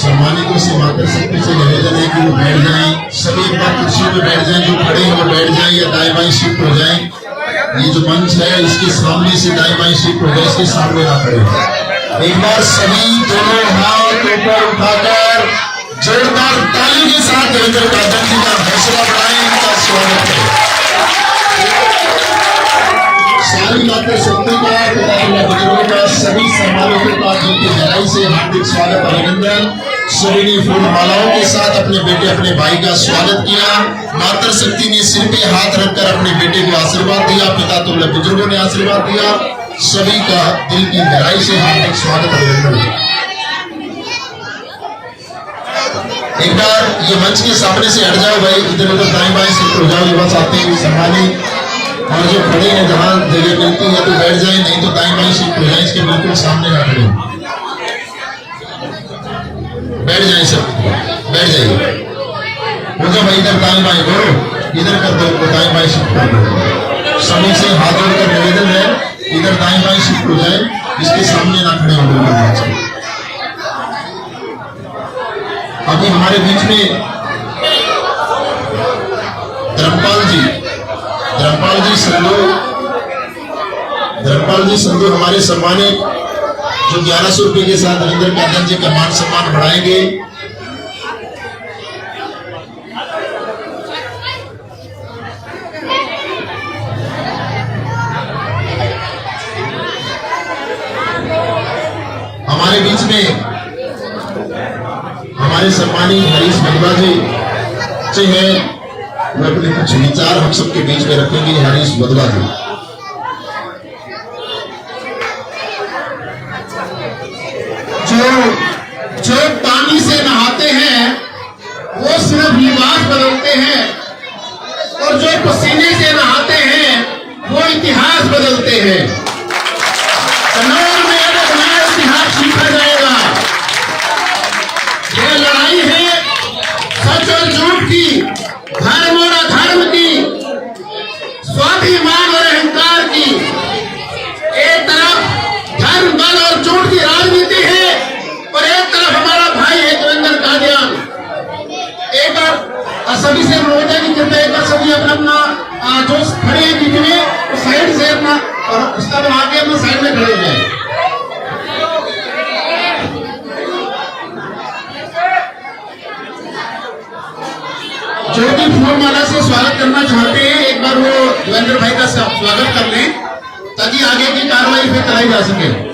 सम्मानितों से मात्र शक्ति से निवेदन है कि वो बैठ जाएं, सभी एक बार कुर्सी पे बैठ जाएं, जो खड़े हैं वो बैठ जाएं या दाएं बाएं शिफ्ट हो जाएं। ये जो मंच है इसके सामने से दाएं बाएं शिफ्ट हो जाए, इसके सामने ना खड़े हो। एक बार सभी दोनों हाथ ऊपर उठाकर जोरदार ताली के साथ देवेंद्र कादन जी का हौसला बढ़ाएं, इनका स्वागत करें। सारी मात्र शक्ति का बुजुर्गों का सभी समारोह का जिनकी गहराई से हार्दिक स्वागत अभिनंदन। सभी ने फूल मालाओं के साथ अपने बेटे अपने भाई का स्वागत किया। मात्र शक्ति ने सिर पे हाथ रखकर अपने बेटे को आशीर्वाद दिया, पिता तुल्य बुजुर्गों ने आशीर्वाद दिया। सभी का दिल की गहराई से हार्दिक स्वागत अभिनंदन। एक बार ये मंच के सामने से हट जाओ भाई, इधर उधर दाएं बाएं शिफ्ट हो जाओ। युवा साथी सम्मानित और जो खड़े हैं जहां जगह मिलती है तो बैठ जाए, नहीं तो दाएं बाएं शिफ्ट हो जाए, इसके बिल्कुल सामने ना खड़े बैठ जाए। सब बैठ जाइए, हो जाओ भाई, इधर दाएं बाएं करो, इधर कर दो, दाएं बाएं शिफ्ट कर दो। सभी से हाथ जोड़कर निवेदन है, इधर दाएं बाएं शिफ्ट हो जाए, इसके सामने ना खड़े हो। अभी हमारे बीच में धर्मपाल जी संधू हमारे सम्मानित जो 1100 रुपए के साथ नरेंद्र कादन जी का मान सम्मान बढ़ाएंगे। हमारे बीच में हमारे सम्मानित हरीश वधवा जी से है, वो अपने कुछ विचार हम सबके बीच में रखेंगे। हरीश वधवा जी जो पानी से नहाते हैं वो सिर्फ लिबास बदलते हैं, और जो पसीने से नहाते हैं वो इतिहास बदलते हैं। कन्नौज में एक नया इतिहास सीखा जाएगा। यह लड़ाई है सच और झूठ की, धर्म और अधर्म की, स्वाभिमान और अहंकार की। एक तरफ धर्म बल और झूठ की राजनीति है और एक तरफ हमारा भाई है देवेंद्र कादियान। एक बार सभी से अनुरोध है कि कृपया एक बार सभी अपना अपना जो खड़े हैं बीच में साइड से अपना और उसका आगे अपना साइड में खड़े हो जाए। जो भी फूल माला से स्वागत करना चाहते हैं एक बार वो देवेंद्र भाई का स्वागत कर लें ताकि आगे की कार्रवाई पे कराई जा सके।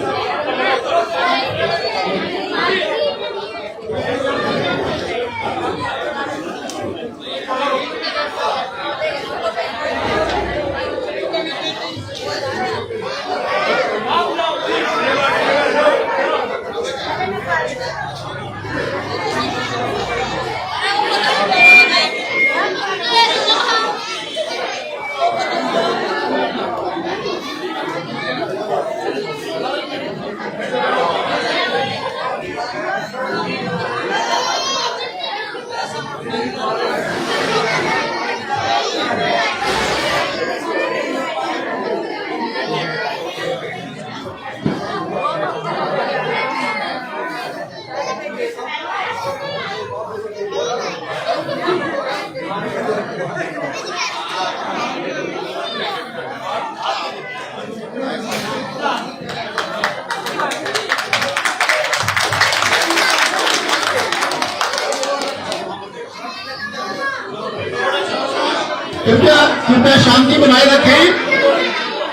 कृपया शांति बनाए रखें,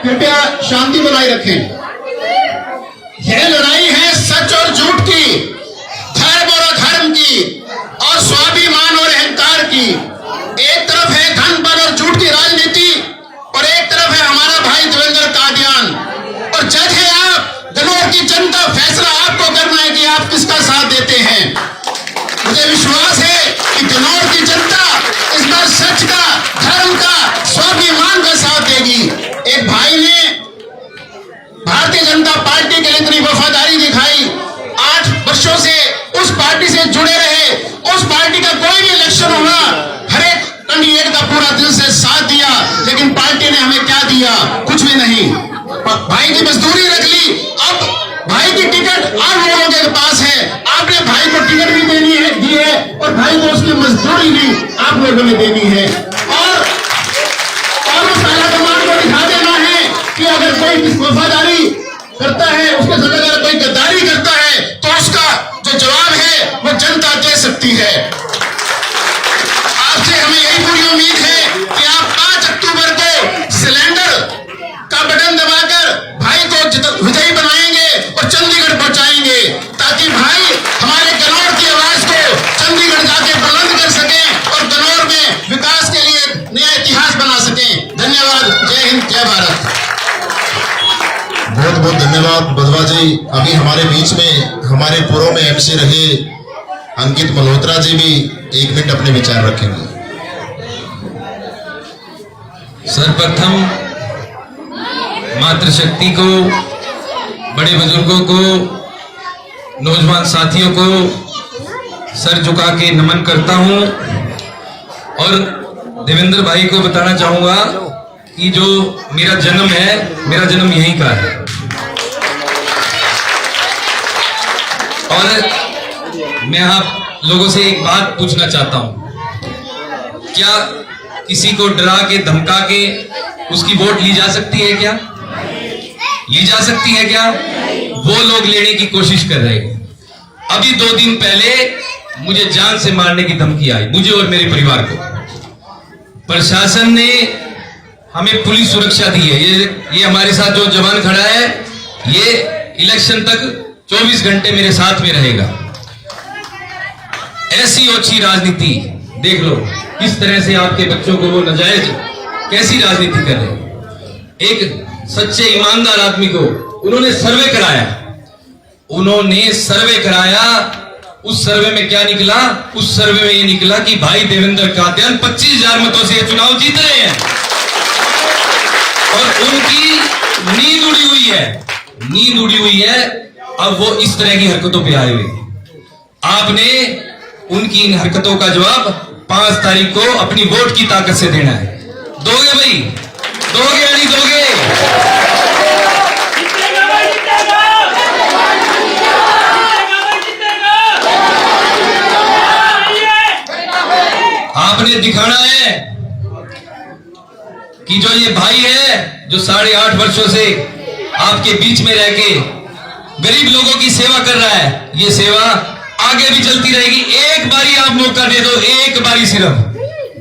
कृपया शांति बनाए रखें। यह लड़ाई है सच और झूठ की, धर्म और अधर्म की, और मुझे विश्वास है कि गन्नौर की जनता इस बार सच का, धर्म का, स्वाभिमान का साथ देगी। एक भाई ने भारतीय जनता पार्टी के लिए इतनी वफादारी दिखाई, 8 वर्षों से उस पार्टी से जुड़े रहे, उस पार्टी का कोई भी इलेक्शन हुआ हर एक कैंडिडेट का पूरा दिल से साथ दिया, लेकिन पार्टी ने हमें क्या दिया? कुछ भी नहीं। भाई की मजदूरी रख ली, अब भाई की टिकट आप लोगों के पास है, आपने भाई को टिकट भी दी है और भाई को उसकी मजदूरी भी आप लोगों ने देनी है। और उस आला कमान को दिखा देना है कि अगर कोई वफादारी करता है, उसके साथ अगर कोई गद्दारी करता है तो उसका जो जवाब है वो जनता दे सकती है। आपसे हमें यही पूरी उम्मीद है कि आप 5 अक्टूबर को सिलेंडर का बटन दबाकर भाई को विजयी बनाएंगे और चंडीगढ़ पहुंचाएंगे, ताकि भाई हमारे गन्नौर की आवाज को चंडीगढ़ जाके बुलंद कर सके और गन्नौर में विकास के लिए नया इतिहास बना सके। धन्यवाद। जय हिंद, जय भारत। बहुत बहुत धन्यवाद बधवा जी। अभी हमारे बीच में हमारे पूर्व में एमसी रहे अंकित मल्होत्रा जी भी 1 मिनट अपने विचार रखेंगे। सर्वप्रथम मातृशक्ति को, बड़े बुजुर्गों को, नौजवान साथियों को सर झुका के नमन करता हूं और देवेंद्र भाई को बताना चाहूंगा कि जो मेरा जन्म है, मेरा जन्म यहीं का है और मैं आप लोगों से एक बात पूछना चाहता हूं, क्या किसी को डरा के, धमका के उसकी वोट ली जा सकती है क्या? ली जा सकती है क्या? वो लोग लेने की कोशिश कर रहे हैं। अभी 2 दिन पहले मुझे जान से मारने की धमकी आई, मुझे और मेरे परिवार को। प्रशासन ने हमें पुलिस सुरक्षा दी है। ये हमारे साथ जो जवान खड़ा है, ये इलेक्शन तक 24 घंटे मेरे साथ में रहेगा। ऐसी ओछी राजनीति देख लो, किस तरह से आपके बच्चों को वो नाजायज कैसी राजनीति कर रहे हैं। एक सच्चे ईमानदार आदमी को उन्होंने सर्वे कराया। उस सर्वे में क्या निकला? उस सर्वे में ये निकला कि भाई देवेंद्र कादियान 25,000 मतों से चुनाव जीत रहे हैं और उनकी नींद उड़ी हुई है। अब वो इस तरह की हरकतों पे आए हुए। आपने उनकी इन हरकतों का जवाब 5 तारीख को अपनी वोट की ताकत से देना है। दोगे भाई? दोगे या नहीं दोगे? आपने दिखाना है कि जो ये भाई है, जो 8.5 वर्षों से आपके बीच में रह के गरीब लोगों की सेवा कर रहा है, ये सेवा आगे भी चलती रहेगी। एक बारी आप मौका दे दो, एक बारी सिर्फ,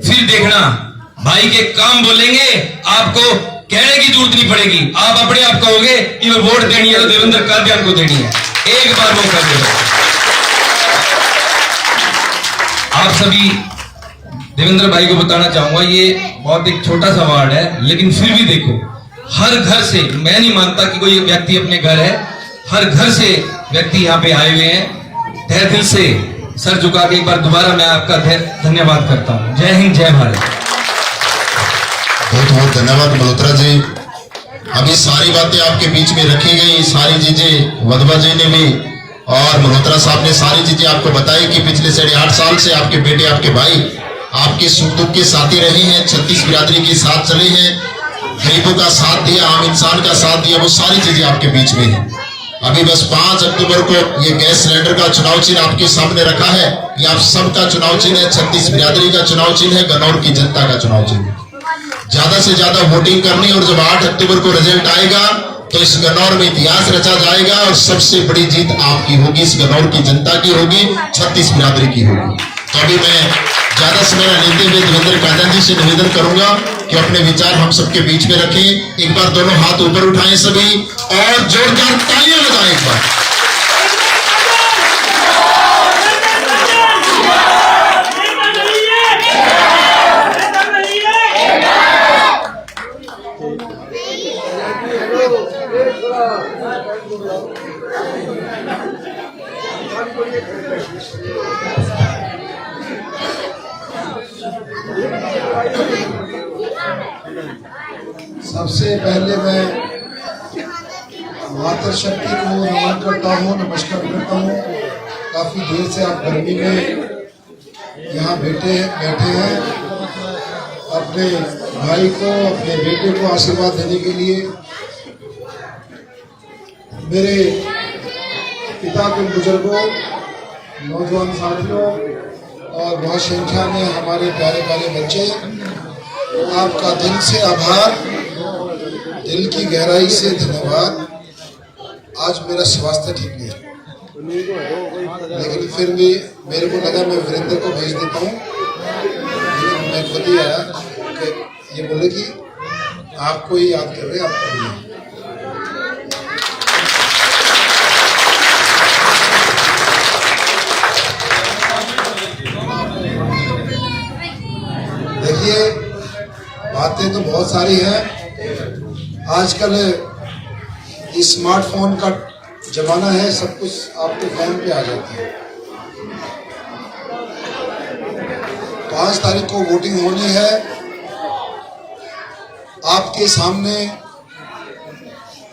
फिर देखना भाई के काम बोलेंगे, आपको कहने की जरूरत नहीं पड़ेगी। आप अपने आप कहोगे कि मैं वोट देनी है तो देवेंद्र कादियान को देनी है। एक बार मौका दे दो। आप सभी देवेंद्र भाई को बताना चाहूंगा, ये बहुत एक छोटा सा वार्ड है, लेकिन फिर भी देखो, हर घर से, मैं नहीं मानता कि कोई व्यक्ति अपने घर है, हर घर से व्यक्ति यहाँ पे आए हुए हैं। तहे दिल से सर झुका के एक बार दोबारा मैं आपका धन्यवाद करता हूँ। जय हिंद, जय भारत। बहुत बहुत धन्यवाद मल्होत्रा जी। अभी सारी बातें आपके बीच में रखी गई, सारी चीजें वधवा जी ने भी और मल्होत्रा साहब ने सारी चीजें आपको बताई कि पिछले 8.5 साल से आपके बेटे, आपके भाई आपके सुख दुख के साथी रहे हैं, 36 बिरादरी के साथ चले हैं, गरीबों का साथ दिया, आम इंसान का साथ दिया, वो सारी चीजें आपके बीच में है। अभी बस 5 अक्टूबर को ये गैस सिलेंडर का चुनाव चिन्ह आपके सामने रखा है। ये आप सबका चुनाव चिन्ह है, 36 बिरादरी का चुनाव चिन्ह है, गन्नौर की जनता का चुनाव चिन्ह। ज्यादा से ज्यादा वोटिंग करनी और जब 8 अक्टूबर को रिजल्ट आएगा तो इस गन्नौर में इतिहास रचा जाएगा और सबसे बड़ी जीत आपकी होगी, इस गन्नौर की जनता की होगी, 36 बिरादरी की होगी। तो अभी मैं ज्यादा समय न लेते हुए देवेंद्र कादियान जी से निवेदन करूंगा कि अपने विचार हम सबके बीच में रखें। एक बार दोनों हाथ ऊपर उठाएं सभी और जोरदार तालियां बजाएं एक बार। सबसे पहले मैं मातृशक्ति को नमन करता हूँ, नमस्कार करता हूँ। काफी देर से आप गर्मी में यहाँ बैठे हैं अपने भाई को, अपने बेटे को आशीर्वाद देने के लिए। मेरे पिता के बुजुर्गों, नौजवान साथियों और बहुत संख्या में हमारे प्यारे प्यारे बच्चे, आपका दिल से आभार, दिल की गहराई से धन्यवाद। आज मेरा स्वास्थ्य ठीक नहीं है, लेकिन फिर भी मेरे को लगा मैं वीरेंद्र को भेज देता हूँ। लेकिन मैं खुद ही आया कि ये बोले कि आपको ही याद कर रहे हैं, आपको नहीं। देखिए, बातें तो बहुत सारी हैं। आजकल ये स्मार्टफोन का जमाना है, सब कुछ आपके फोन पे आ जाता है। 5 तारीख को वोटिंग होनी है। आपके सामने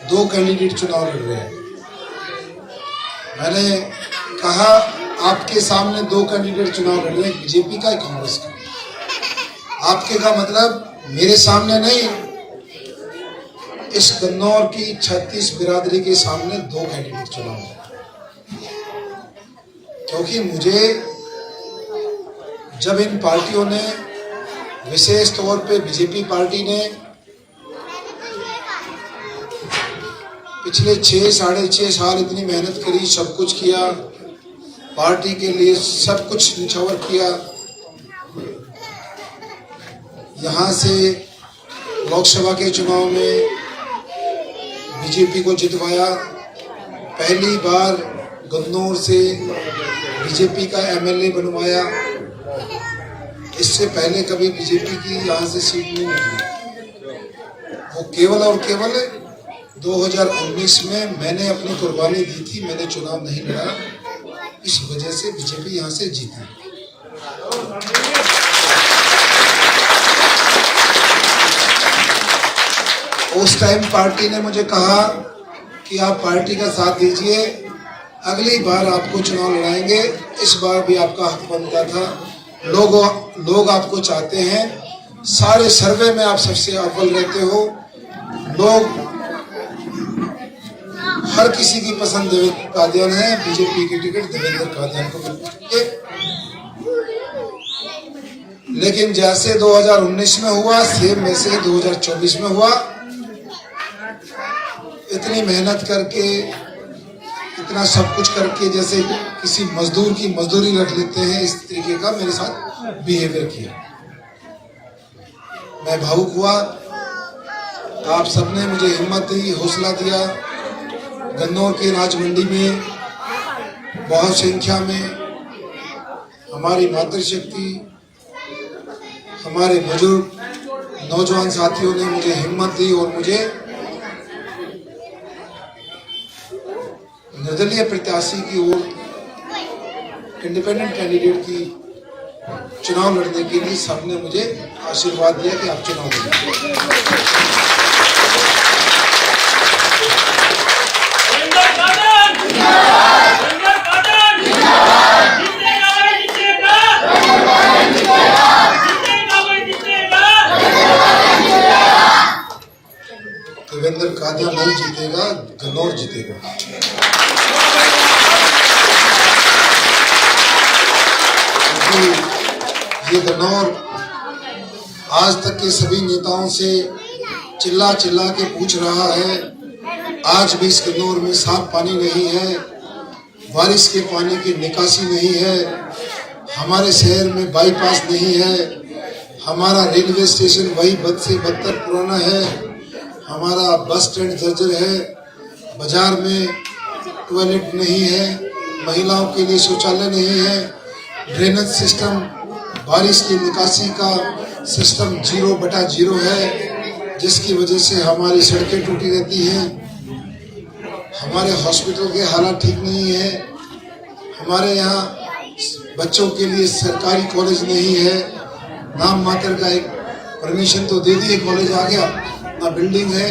2 कैंडिडेट चुनाव लड़ रहे हैं। मैंने कहा आपके सामने 2 कैंडिडेट चुनाव लड़ रहे हैं, बीजेपी का, कांग्रेस का। आपके का मतलब मेरे सामने नहीं, इस गन्नौर की 36 बिरादरी के सामने 2 कैंडिडेट चुनाव है। क्योंकि मुझे जब इन पार्टियों ने, विशेष तौर पे बीजेपी पार्टी ने पिछले 6 साढ़े 6 साल इतनी मेहनत करी, सब कुछ किया, पार्टी के लिए सब कुछ निछावर किया, यहाँ से लोकसभा के चुनाव में बीजेपी को जितवाया। पहली बार गन्नौर से बीजेपी का एमएलए बनवाया। इससे पहले कभी बीजेपी की यहाँ से सीट नहीं निकली। वो केवल और केवल 2019 में मैंने अपनी कुर्बानी दी थी, मैंने चुनाव नहीं लड़ा, इस वजह से बीजेपी यहाँ से जीती। उस टाइम पार्टी ने मुझे कहा कि आप पार्टी का साथ दीजिए, अगली बार आपको चुनाव लड़ाएंगे। इस बार भी आपका हक बनता था। लोग आपको चाहते हैं, सारे सर्वे में आप सबसे अव्वल रहते हो। लोग, हर किसी की पसंद देवेंद्र कादियान है। बीजेपी की टिकट देवेंद्र कादियान को मिलती है। लेकिन जैसे 2019 में हुआ, सेम वैसे 2024 में हुआ। इतनी मेहनत करके, इतना सब कुछ करके, जैसे किसी मजदूर की मजदूरी रख लेते हैं, इस तरीके का मेरे साथ बिहेवियर किया। मैं भावुक हुआ। आप सबने मुझे हिम्मत दी, हौसला दिया। गन्नौर के नाच मंडी में बहुत संख्या में हमारी मातृशक्ति, हमारे बुजुर्ग, नौजवान साथियों ने मुझे हिम्मत दी और मुझे निर्दलीय प्रत्याशी की ओर, इंडिपेंडेंट कैंडिडेट की चुनाव लड़ने के लिए सबने मुझे आशीर्वाद दिया कि आप चुनाव लड़ें। देवेंद्र कादियान नहीं जीतेगा, गन्नौर जीतेगा। ये गन्नौर आज तक के सभी नेताओं से चिल्ला चिल्ला के पूछ रहा है। आज भी इस गन्नौर में साफ पानी नहीं है, बारिश के पानी की निकासी नहीं है, हमारे शहर में बाईपास नहीं है, हमारा रेलवे स्टेशन वही बद से बदतर पुराना है, हमारा बस स्टैंड जर्जर है, बाजार में टॉयलेट नहीं है, महिलाओं के लिए शौचालय नहीं है, ड्रेनेज सिस्टम, बारिश की निकासी का सिस्टम 0/0 है, जिसकी वजह से हमारी सड़कें टूटी रहती हैं, हमारे हॉस्पिटल के हालात ठीक नहीं है, हमारे यहाँ बच्चों के लिए सरकारी कॉलेज नहीं है, नाम मात्र का एक परमिशन तो दे दी, कॉलेज आ गया, ना बिल्डिंग है,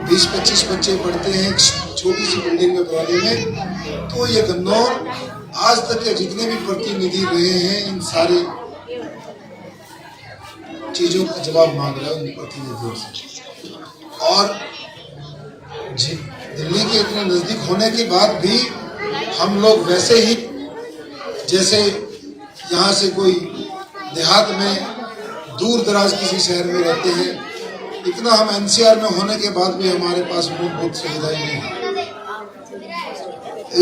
20-25 बच्चे पढ़ते हैं एक छोटी सी बिल्डिंग में पुरानी में। तो ये गन्नौर आज तक के जितने भी प्रतिनिधि रहे हैं इन सारी चीजों का जवाब मांग रहा है उन प्रतिनिधियों से। और दिल्ली के इतने नजदीक होने के बाद भी हम लोग वैसे ही जैसे यहाँ से कोई देहात में दूर दराज किसी शहर में रहते हैं, इतना हम एनसीआर में होने के बाद भी हमारे पास मूलभूत सुविधाएं नहीं है।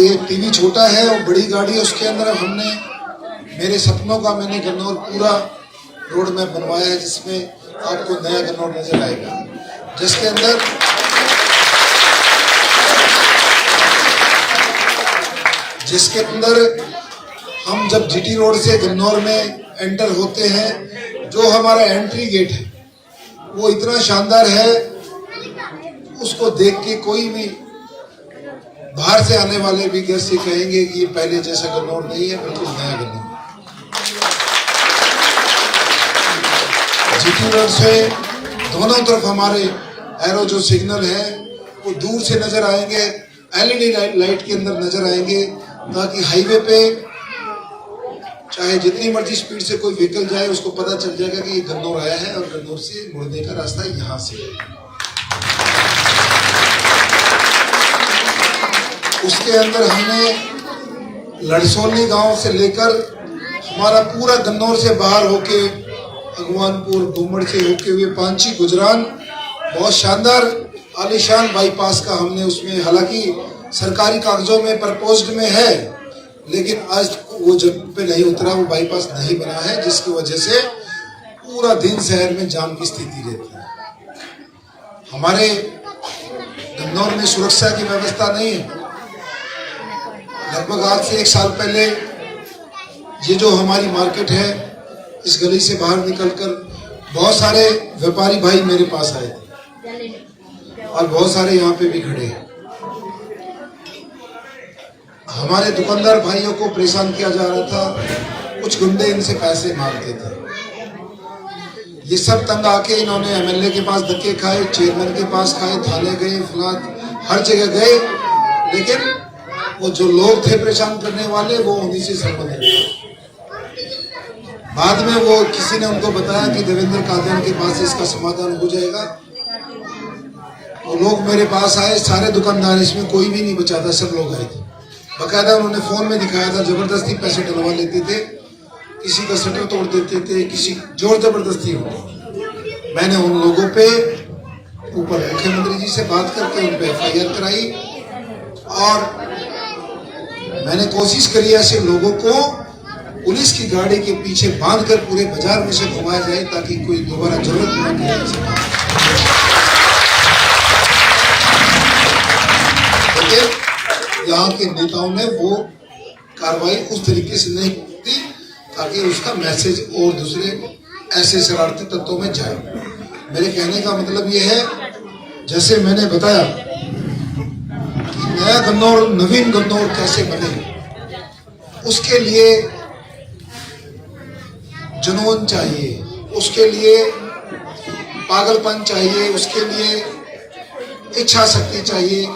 एक टीवी छोटा है और बड़ी गाड़ी है, उसके अंदर हमने मेरे सपनों का मैंने गन्नौर पूरा रोड मैप बनवाया है, जिसमें आपको नया गन्नौर नजर आएगा, जिसके अंदर हम जब जीटी रोड से गन्नौर में एंटर होते हैं, जो हमारा एंट्री गेट है वो इतना शानदार है, उसको देख के कोई भी बाहर से आने वाले भी गेस्ट कहेंगे कि ये पहले जैसा गन्नौर नहीं है, बिल्कुल नया गन्नौर। जीटी रोड से दोनों तरफ हमारे एरो जो सिग्नल है वो दूर से नजर आएंगे, एलईडी लाइट के अंदर नजर आएंगे, ताकि हाईवे पे चाहे जितनी मर्जी स्पीड से कोई व्हीकल जाए उसको पता चल जाएगा कि ये गन्नौर आया है और गन्नौर से मुड़ने का रास्ता यहाँ से है। उसके अंदर हमने लड़सोली गांव से लेकर हमारा पूरा गन्नौर से बाहर होके भगवानपुर घुमड़ से होके हुए पांची गुजरान बहुत शानदार आलीशान बाईपास का हमने उसमें, हालांकि सरकारी कागजों में प्रपोज्ड में है, लेकिन आज वो जगह पे नहीं उतरा, वो बाईपास नहीं बना है, जिसकी वजह से पूरा दिन शहर में जाम की स्थिति रहती है। हमारे गन्नौर में सुरक्षा की व्यवस्था नहीं है। लगभग आज से 1 साल पहले ये जो हमारी मार्केट है, इस गली से बाहर निकलकर बहुत सारे व्यापारी भाई मेरे पास आए थे और बहुत सारे यहाँ पे भी खड़े हैं। हमारे दुकानदार भाइयों को परेशान किया जा रहा था, कुछ गुंडे इनसे पैसे मांगते थे। ये सब तंग आके इन्होंने एमएलए के पास धक्के खाए, चेयरमैन के पास खाए, थाने गए, फलां हर जगह गए, लेकिन वो जो लोग थे परेशान करने वाले वो उन्हीं से संबंधित थे। बाद में वो किसी ने उनको बताया कि देवेंद्र कादियान के पास इसका समाधान हो जाएगा। वो लोग मेरे पास आए, सारे दुकानदार, इसमें कोई भी नहीं बचा था, सब लोग आए थे। बकायदा उन्होंने फोन में दिखाया था, जबरदस्ती पैसे डलवा लेते थे, किसी का शटर तोड़ देते थे, किसी जोर जबरदस्ती हो। मैंने उन लोगों पे ऊपर मुख्यमंत्री जी से बात करके उन पे FIR कराई और मैंने कोशिश करी ऐसे लोगों को पुलिस की गाड़ी के पीछे बांधकर पूरे बाजार में से घुमाया जाए, ताकि कोई दोबारा जरूरत न पड़े। यहाँ के नेताओं ने वो कार्रवाई उस तरीके से नहीं की ताकि उसका मैसेज और दूसरे ऐसे शरारती तत्वों में जाए। मेरे कहने का मतलब ये है, जैसे मैंने बताया कि नया गन्नौर, नवीन गन्नौर कैसे बने, उसके लिए जुनून चाहिए, उसके लिए पागलपन चाहिए, उसके लिए इच्छा शक्ति चाहिए,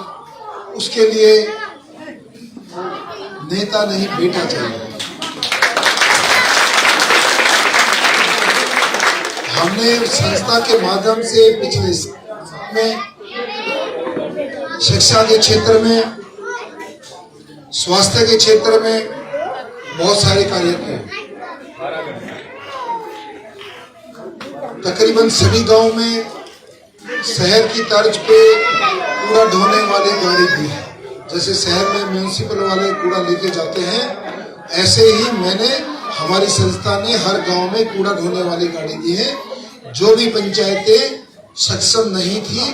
उसके लिए नेता नहीं बेटा चाहिए। हमने संस्था के माध्यम से पिछले में शिक्षा के क्षेत्र में, स्वास्थ्य के क्षेत्र में बहुत सारे कार्य किए। तकरीबन सभी गांव में शहर की तर्ज पे कूड़ा ढोने वाली गाड़ी दी है। जैसे शहर में म्यूनिसिपल वाले कूड़ा लेके जाते हैं, ऐसे ही मैंने, हमारी संस्था ने हर गांव में कूड़ा ढोने वाली गाड़ी दी है। जो भी पंचायतें सक्षम नहीं थी,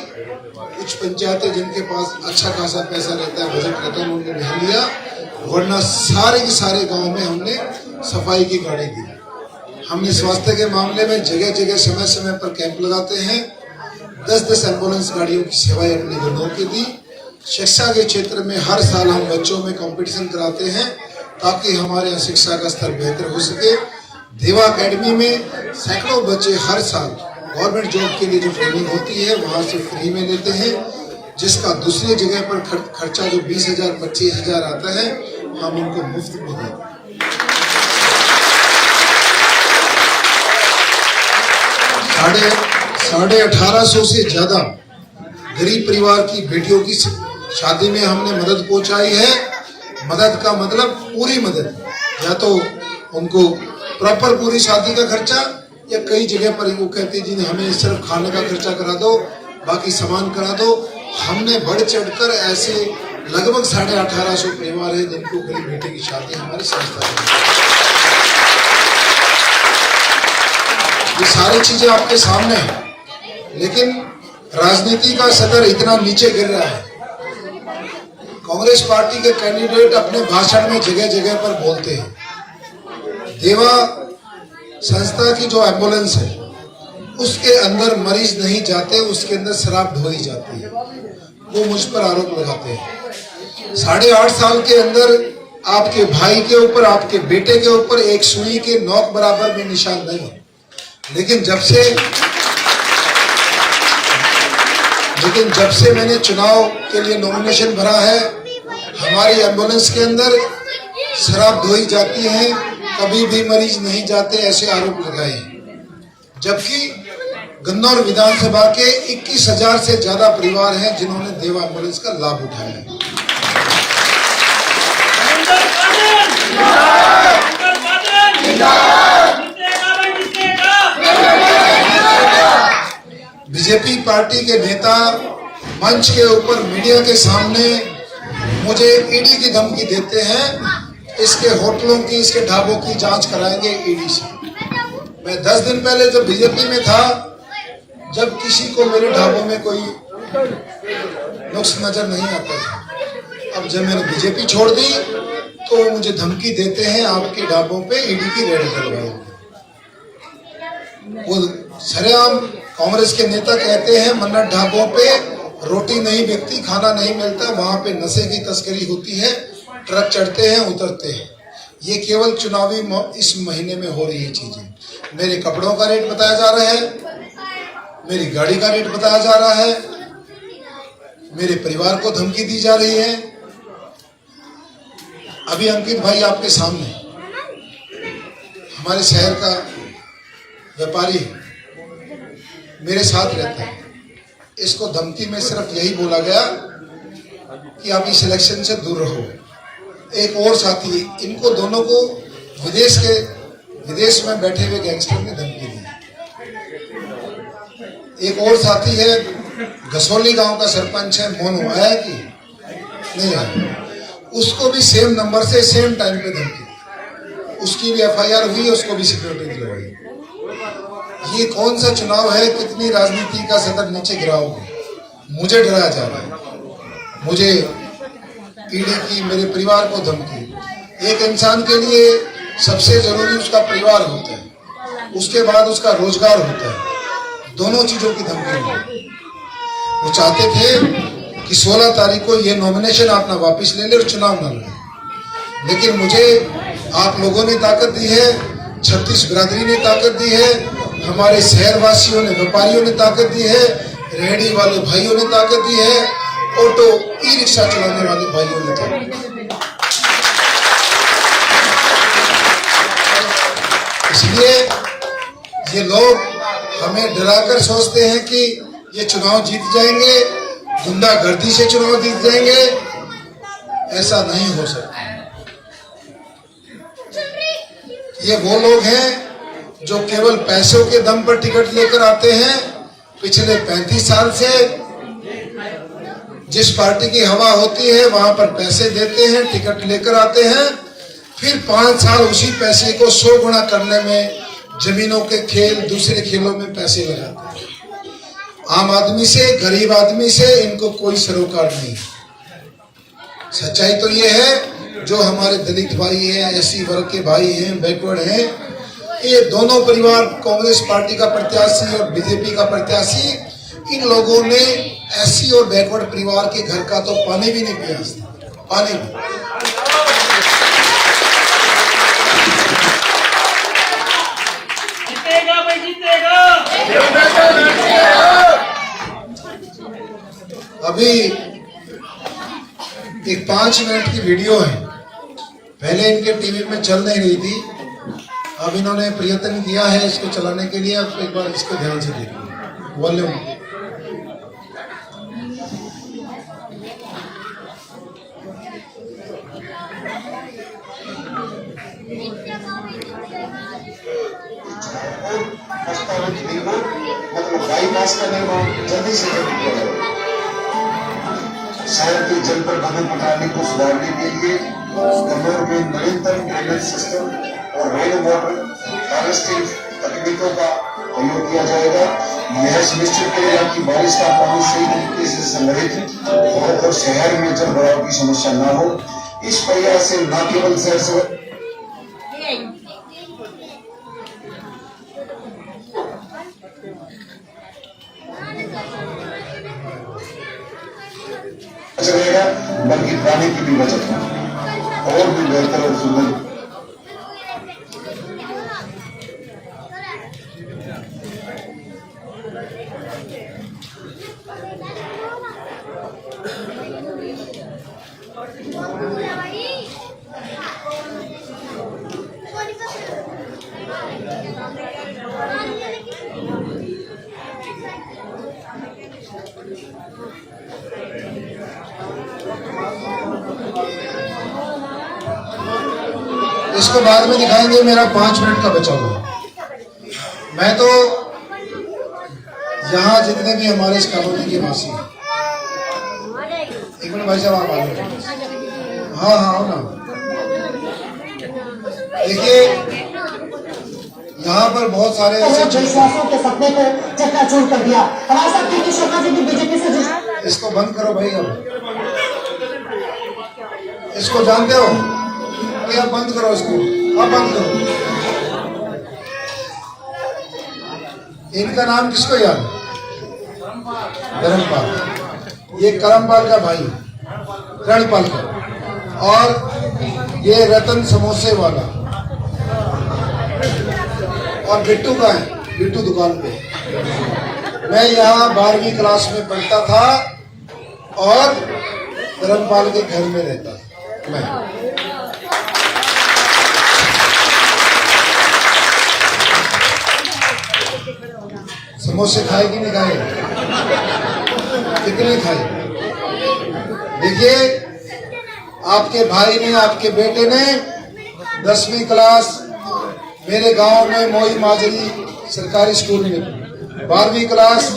कुछ पंचायतें जिनके पास अच्छा खासा पैसा रहता है, बजट रहता है, उन्होंने नहीं लिया, वरना सारे के सारे गांव में हमने सफाई की गाड़ी दी। हमने स्वास्थ्य के मामले में जगह जगह समय समय पर कैंप लगाते हैं। 10-10 एम्बुलेंस गाड़ियों की सेवाएं अपने गन्नौर की दी। शिक्षा के क्षेत्र में हर साल हम बच्चों में कंपटीशन कराते हैं ताकि हमारे यहाँ शिक्षा का स्तर बेहतर हो सके। देवा एकेडमी में सैकड़ों बच्चे हर साल गवर्नमेंट जॉब के लिए जो ट्रेनिंग होती है वहां से फ्री में लेते हैं, जिसका दूसरी जगह पर खर्चा जो 20,000 25,000 आता है हम उनको मुफ्त में देते हैं। 1850 से ज्यादा गरीब परिवार की बेटियों की शादी में हमने मदद पहुंचाई है। मदद का मतलब पूरी मदद, या तो उनको प्रॉपर पूरी शादी का खर्चा, या कई जगह पर वो कहते हैं जी हमें सिर्फ खाने का खर्चा करा दो, बाकी सामान करा दो। हमने बढ़ चढ़कर ऐसे लगभग 1850 परिवार है जिनको गरीब बेटे की शादी हमारी संस्था है। ये सारी चीजें आपके सामने हैं, लेकिन राजनीति का सदर इतना नीचे गिर रहा है। कांग्रेस पार्टी के कैंडिडेट अपने भाषण में जगह जगह पर बोलते हैं, देवा संस्था की जो एम्बुलेंस है उसके अंदर मरीज नहीं जाते, उसके अंदर शराब ढोई जाती है। वो मुझ पर आरोप लगाते हैं। 8.5 साल के अंदर आपके भाई के ऊपर, आपके बेटे के ऊपर एक सुई के नोक बराबर में निशान नहीं है, लेकिन जब से मैंने चुनाव के लिए नॉमिनेशन भरा है, हमारी एम्बुलेंस के अंदर शराब ढोई जाती है, कभी भी मरीज नहीं जाते, ऐसे आरोप लगाए हैं। जबकि गन्नौर विधानसभा के 21,000 से ज्यादा परिवार हैं जिन्होंने देवा एम्बुलेंस का लाभ उठाया है। बीजेपी पार्टी के नेता मंच के ऊपर मीडिया के सामने मुझे ईडी की धमकी देते हैं, इसके होटलों की, इसके ढाबों की जांच कराएंगे ईडी से। मैं 10 दिन पहले जब बीजेपी में था, जब किसी को मेरे ढाबों में कोई नुक्स नजर नहीं आता था। अब जब मैंने बीजेपी छोड़ दी तो मुझे धमकी देते हैं आपके ढाबों पे ईडी की रेड करवाएंगे। वो सरेआम कांग्रेस के नेता कहते हैं मन्नत ढाबों पे रोटी नहीं बिकती, खाना नहीं मिलता, वहां पे नशे की तस्करी होती है, ट्रक चढ़ते हैं उतरते हैं। ये केवल चुनावी इस महीने में हो रही चीजें। मेरे कपड़ों का रेट बताया जा रहा है, मेरी गाड़ी का रेट बताया जा रहा है, मेरे परिवार को धमकी दी जा रही है। अभी अंकित भाई आपके सामने, हमारे शहर का व्यापारी मेरे साथ रहता है, इसको धमकी में सिर्फ यही बोला गया कि आप इस इलेक्शन से दूर रहो। एक और साथी, इनको दोनों को विदेश में बैठे हुए गैंगस्टर ने धमकी दी। एक और साथी है, घसोली गांव का सरपंच है, मोनू, आया कि नहीं आया, उसको भी सेम नंबर से सेम टाइम पे धमकी दी। उसकी भी एफआईआर हुई, उसको भी सिक्योरिटी दिलवाई। ये कौन सा चुनाव है? कितनी राजनीति का सदर नीचे गिराओगे? मुझे डराया जा रहा है, मुझे ईडी की, मेरे परिवार को धमकी। एक इंसान के लिए सबसे जरूरी उसका परिवार होता है, उसके बाद उसका रोजगार होता है, दोनों चीजों की धमकी। वो चाहते थे कि 16 तारीख को ये नॉमिनेशन आप ना वापस ले ले और चुनाव ना लड़े, लेकिन मुझे आप लोगों ने ताकत दी है, 36 बिरादरी ने ताकत दी है, हमारे शहरवासियों ने, व्यापारियों ने ताकत दी है, रेहड़ी वाले भाइयों ने ताकत दी है, ऑटो ई रिक्शा चलाने वाले भाइयों ने ताकत दी। इसलिए ये लोग हमें डराकर सोचते हैं कि ये चुनाव जीत जाएंगे, गुंडागर्दी से चुनाव जीत जाएंगे। ऐसा नहीं हो सकता। ये वो लोग हैं जो केवल पैसों के दम पर टिकट लेकर आते हैं। पिछले 35 साल से जिस पार्टी की हवा होती है वहां पर पैसे देते हैं, टिकट लेकर आते हैं, फिर 5 साल उसी पैसे को 100 गुना करने में, जमीनों के खेल, दूसरे खेलों में पैसे लगाते हैं। आम आदमी से, गरीब आदमी से इनको कोई सरोकार नहीं। सच्चाई तो ये है, जो हमारे दलित भाई हैं, एससी वर्ग के भाई हैं, बैकवर्ड हैं, ये दोनों परिवार, कांग्रेस पार्टी का प्रत्याशी और बीजेपी का प्रत्याशी, इन लोगों ने एससी और बैकवर्ड परिवार के घर का तो पानी भी नहीं पिया, पानी भी। अभी एक 5 मिनट की वीडियो है, पहले इनके टीवी में चल नहीं रही थी, अब इन्होंने प्रयत्न किया है इसको चलाने के लिए। अब एक बार इसको ध्यान से देखिए, वॉल्यूम। मतलब बाईपास का निर्माण जल्दी से जल्दी किया जाए। शहर के जल प्रबंधन प्रणाली को सुधारने के लिए कन्नौर में नवीनतम ड्रेनेज सिस्टम और रेन वाटर हार्वेस्टिंग तकनीकों का प्रयोग किया जाएगा। यह सुनिश्चित करेगा कि बारिश का पानी सही तरीके से संग्रहित हो और शहर में जल भराव की समस्या न हो। इस प्रयास से न केवल शहर से रहेगा बल्कि पानी की भी बचत हो और भी बेहतर और सुंदर। इसको बाद में दिखाएंगे, मेरा 5 मिनट का बचा हुआ। मैं तो यहाँ जितने भी हमारे इस कॉलोनी के वासी हैं, एक मिनट भाई साहब आप आ जाओ। हाँ हाँ आओ ना। देखिए यहाँ पर बहुत सारे ऐसे विश्वासों के सपने को चकनाचूर कर दिया। हमारे साथ पीटी शर्मा जी भी बीजेपी से जुड़े। इसको बंद करो भाई, अब इसको जानते हो कि आप बंद करो, इसको आप बंद करो। इनका नाम किसको याद? धर्मपाल। ये करमपाल का भाई रणपाल का, और ये रतन समोसे वाला, और बिट्टू का है, बिट्टू दुकान पे। मैं यहाँ 12वीं क्लास में पढ़ता था और धर्मपाल के घर में रहता था मैं। समोसे खाए कि नहीं खाए? कितने खाए? देखिए आपके भाई ने, आपके बेटे ने 10वीं क्लास मेरे गांव में मोई माजरी सरकारी स्कूल में, 12वीं क्लास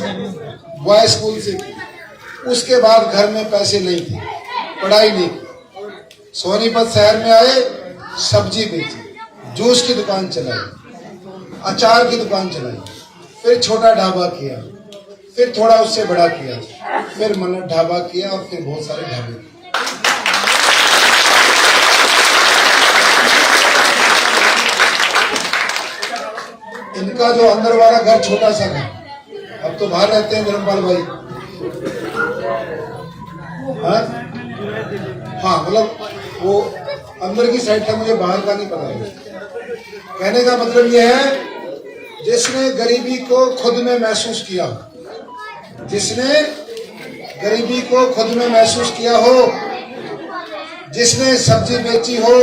बॉय स्कूल से। उसके बाद घर में पैसे नहीं थे, पढ़ाई नहीं। सोनीपत शहर में आए, सब्जी बेची, जूस की दुकान चलाई, अचार की दुकान चलाई, फिर छोटा ढाबा किया, फिर थोड़ा उससे बड़ा किया, फिर मन्नत ढाबा किया, और फिर बहुत सारे ढाबे किए। इनका जो अंदर वाला घर छोटा सा था, अब तो बाहर रहते हैं धर्मपाल भाई। हाँ मतलब वो अंदर की साइड था, मुझे बाहर का नहीं पता। कहने का मतलब ये है, जिसने गरीबी को खुद में महसूस किया, जिसने गरीबी को खुद में महसूस किया हो, जिसने सब्जी बेची हो,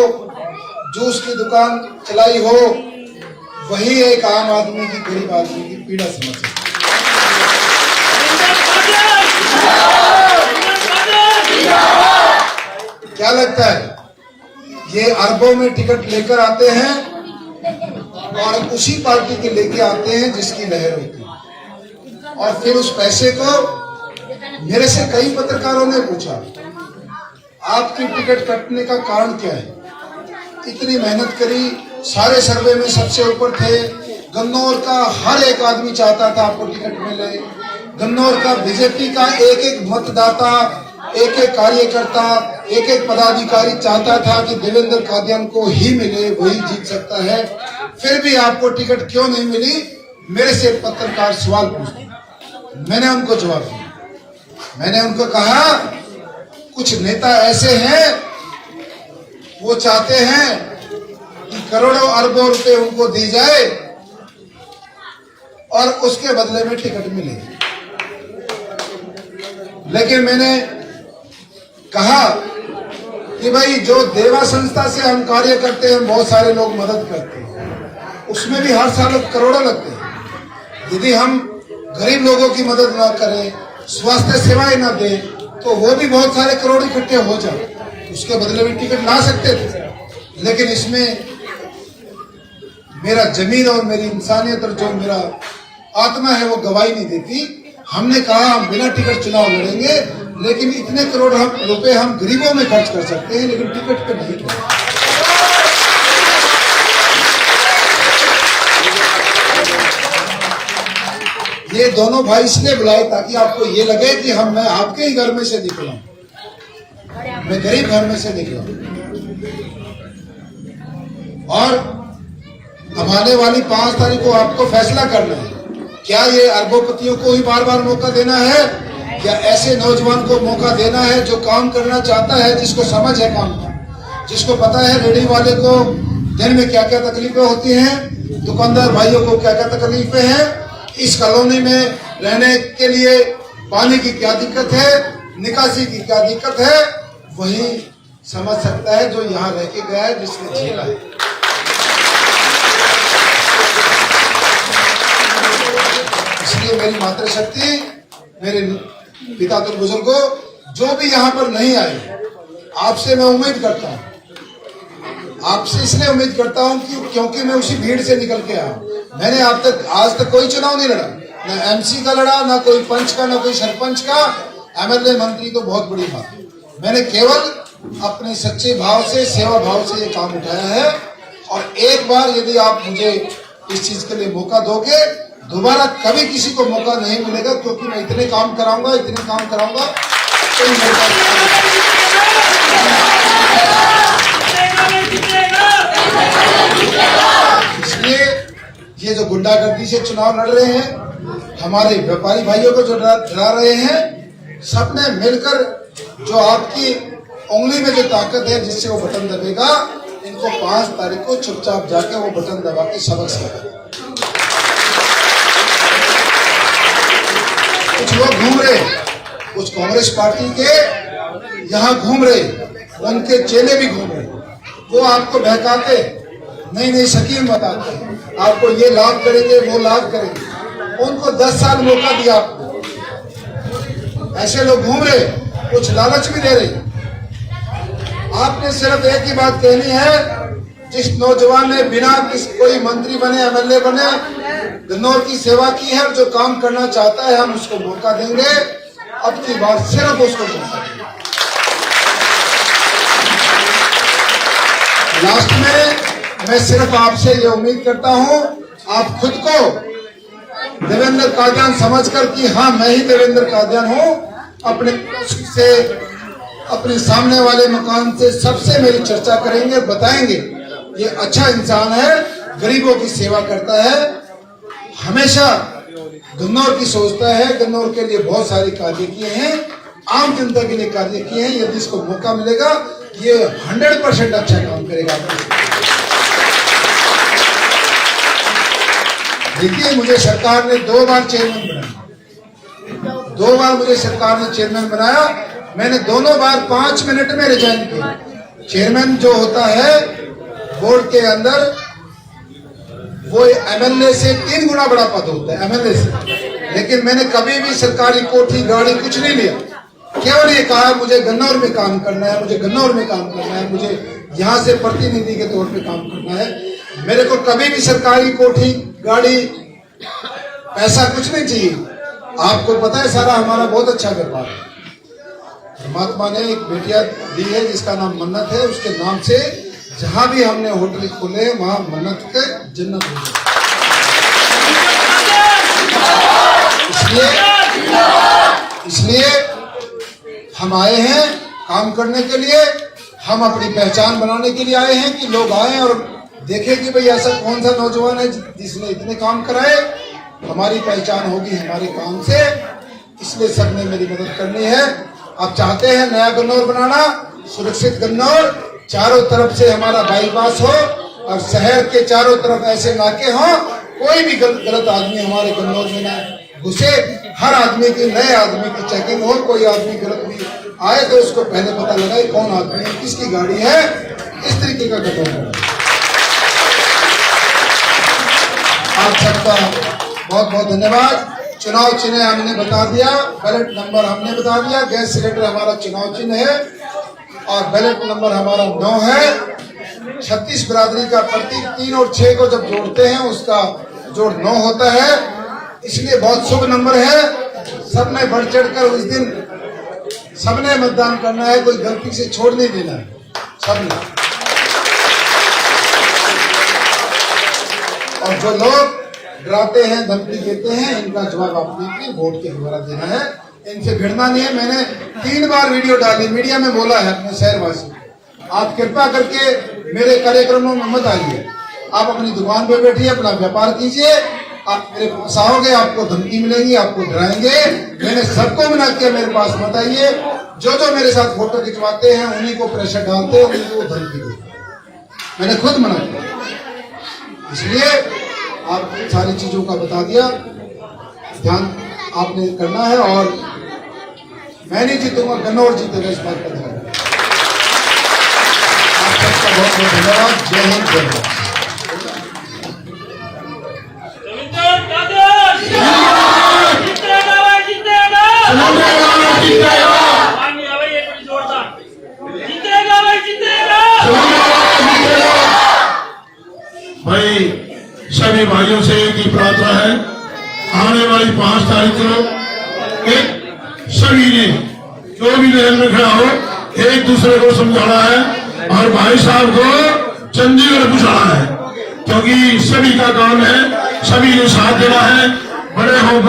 जूस की दुकान चलाई हो, वही एक आम आदमी की, गरीब आदमी की पीड़ा समझ सकता है। क्या लगता है? ये अरबों में टिकट लेकर आते हैं और उसी पार्टी के लेके आते हैं जिसकी लहर होती है, और फिर उस पैसे को मेरे से कई पत्रकारों ने पूछा, आपकी टिकट कटने का कारण क्या है? इतनी मेहनत करी, सारे सर्वे में सबसे ऊपर थे। गन्नौर का हर एक आदमी चाहता था आपको टिकट मिले। गन्नौर का बीजेपी का एक एक मतदाता, एक एक कार्यकर्ता, एक एक पदाधिकारी चाहता था कि देवेंद्र कादियान को ही मिले, वही जीत सकता है। फिर भी आपको टिकट क्यों नहीं मिली? मेरे से पत्रकार सवाल पूछते। मैंने उनको जवाब दिया। मैंने उनको कहा, कुछ नेता ऐसे हैं, वो चाहते हैं कि करोड़ों अरबों रुपए उनको दी जाए और उसके बदले में टिकट मिले। लेकिन मैंने कहा कि भाई जो देवा संस्था से हम कार्य करते हैं, बहुत सारे लोग मदद करते हैं, उसमें भी हर साल करोड़ों लगते हैं। यदि हम गरीब लोगों की मदद ना करें, स्वास्थ्य सेवाएं ना दें, तो वो भी बहुत सारे करोड़ इकट्ठे हो जाए, उसके बदले में टिकट ला सकते थे। लेकिन इसमें मेरा जमीन और मेरी इंसानियत और जो मेरा आत्मा है वो गवाही नहीं देती। हमने कहा हम बिना टिकट चुनाव लड़ेंगे, लेकिन इतने करोड़ रुपए हम गरीबों में खर्च कर सकते हैं, लेकिन टिकट पे नहीं कर। ये दोनों भाई इसलिए बुलाए ताकि आपको ये लगे कि मैं आपके ही घर में से निकला हूं, मैं गरीब घर में से निकला हूं। और अब आने वाली 5 तारीख को आपको फैसला करना है, क्या ये अरबोपतियों को ही बार बार मौका देना है या ऐसे नौजवान को मौका देना है जो काम करना चाहता है, जिसको समझ है काम का, जिसको पता है रेडी वाले को दिन में क्या क्या तकलीफें होती हैं, दुकानदार भाइयों को क्या क्या तकलीफें हैं, इस कॉलोनी में रहने के लिए पानी की क्या दिक्कत है, निकासी की क्या दिक्कत है, वही समझ सकता है जो यहाँ रह के गया है, जिसने झेला है। इसलिए मेरी मातृशक्ति, मेरे पिता तो बुजुर्गों, जो भी यहाँ पर नहीं आए, आपसे मैं उम्मीद करता हूँ, आपसे इसलिए उम्मीद करता हूँ क्योंकि मैं उसी भीड़ से निकल के आया। मैंने आज तक कोई चुनाव नहीं लड़ा, ना एमसी का लड़ा, ना कोई पंच का, ना कोई सरपंच का, एमएलए मंत्री तो बहुत बड़ी बात है। मैंने केवल अपने सच्चे भाव से, सेवा भाव से ये काम उठाया है। और एक बार यदि आप मुझे इस चीज के लिए मौका दोगे, दोबारा कभी किसी को मौका नहीं मिलेगा, क्योंकि मैं इतने काम कराऊंगा, इतने काम कराऊंगा, कोई मौका नहीं। इसलिए ये जो गुंडागर्दी से चुनाव लड़ रहे हैं, हमारे व्यापारी भाइयों को जो डरा रहे हैं, सबने मिलकर जो आपकी उंगली में जो ताकत है जिससे वो बटन दबेगा, इनको 5 तारीख को चुपचाप जाके वो बटन दबा के सबक सिखाएगा। कुछ लोग घूम रहे, कुछ कांग्रेस पार्टी के यहाँ घूम रहे, उनके चेले भी घूम रहे, वो आपको बहकाते, नहीं शकील बताते, आपको ये लाभ करेंगे, वो लाभ करेंगे। उनको 10 साल मौका दिया आपको, ऐसे लोग घूम रहे, कुछ लालच भी दे रहे। आपने सिर्फ एक ही बात कहनी है, जिस नौजवान ने बिना कोई मंत्री बने, एमएलए बने, गन्नौर की सेवा की है और जो काम करना चाहता है, हम उसको मौका देंगे। अब की बात सिर्फ उसको मौका देंगे। लास्ट में मैं सिर्फ आपसे ये उम्मीद करता हूं, आप खुद को देवेंद्र कादियान समझकर कि हाँ मैं ही देवेंद्र कादियान हूं, अपने से, अपने सामने वाले मकान से सबसे मेरी चर्चा करेंगे, बताएंगे ये अच्छा इंसान है, गरीबों की सेवा करता है, हमेशा गन्नौर की सोचता है, गन्नौर के लिए बहुत सारे कार्य किए हैं, आम जनता के लिए कार्य किए हैं। यदि इसको मौका मिलेगा, ये 100% अच्छा काम करेगा। देखिए, मुझे सरकार ने 2 बार चेयरमैन बनाया, 2 बार मुझे सरकार ने चेयरमैन बनाया। मैंने दोनों बार 5 मिनट में रिजाइन किया। चेयरमैन जो होता है बोर्ड के अंदर, वो एमएलए से 3 गुना बड़ा पद होता है, एमएलए से। लेकिन मैंने कभी भी सरकारी कोठी, गाड़ी कुछ नहीं लिया, केवल ये कहा मुझे गन्नौर में काम करना है, मुझे गन्नौर में काम करना है, मुझे यहाँ से प्रतिनिधि के तौर पे काम करना है। मेरे को कभी भी सरकारी कोठी, गाड़ी, पैसा कुछ नहीं चाहिए। आपको पता है सारा हमारा बहुत अच्छा व्यापार है। परमात्मा ने एक बेटिया दी है जिसका नाम मन्नत है, उसके नाम से जहां भी हमने होटल खोले वहां मन्नत के जन्नत हो गई। इसलिए हम आए हैं काम करने के लिए, हम अपनी पहचान बनाने के लिए आए हैं कि लोग आए और देखें कि भाई ऐसा कौन सा नौजवान है जिसने इतने काम कराए, हमारी पहचान होगी हमारे काम से। इसलिए सबने मेरी मदद करनी है। आप चाहते हैं नया गन्नौर बनाना, सुरक्षित गन्नौर, चारों तरफ से हमारा बाईपास हो और शहर के चारों तरफ ऐसे नाके हों, कोई भी गलत आदमी हमारे गन्नौर में ना घुसे, हर आदमी की, नए आदमी की चेकिंग हो। कोई आदमी गलत भी आए तो उसको पहले पता लगाए कौन आदमी है, किसकी गाड़ी है, इस तरीके का कदम है। आप सबका बहुत बहुत धन्यवाद। चुनाव चिन्ह हमने बता दिया, बैलेट नंबर हमने बता दिया, गैस सिलेंडर हमारा चुनाव चिन्ह है और बैलेट नंबर हमारा 9 है। 36 बिरादरी का प्रतीक 3 और 6 को जब जोड़ते हैं उसका जोड़ 9 होता है, इसलिए बहुत शुभ नंबर है। सब में बढ़ चढ़ कर उस दिन सबने मतदान करना है, कोई गलती से छोड़ नहीं देना है, सबने। और जो लोग डराते हैं, धमकी देते हैं, इनका जवाब आपने वोट के द्वारा देना है, इनसे भिड़ना नहीं है। मैंने 3 बार वीडियो डाली, मीडिया में बोला है अपने शहरवासी, आप कृपा करके मेरे कार्यक्रमों में मत आइए, आप अपनी दुकान पे बैठिए, अपना व्यापार कीजिए। आप मेरे पास आओगे, आपको धमकी मिलेगी, आपको डराएंगे। मैंने सबको मना किया मेरे पास मत आइए। जो मेरे साथ फोटो खिंचवाते हैं उन्हीं को प्रेशर डालते हैं, उन्हीं को धमकी देते, मैंने खुद मना किया। इसलिए आप सारी चीजों का बता दिया, ध्यान आपने करना है। और मैं नहीं जीतूंगा, गन्नौर जीतेगा, इस बात का ध्यान। आप सबका बहुत बहुत धन्यवाद। जय हिंद, जय भारत। भाई सभी भाइयों से एक ही प्रार्थना है, आने वाली 5 तारीख को एक सभी ने जो भी लहर में खड़ा हो एक दूसरे को समझाना है और भाई साहब को चंडीगढ़ पहुंचाना है, क्योंकि सभी का काम है, सभी ने साथ देना है। बड़े हो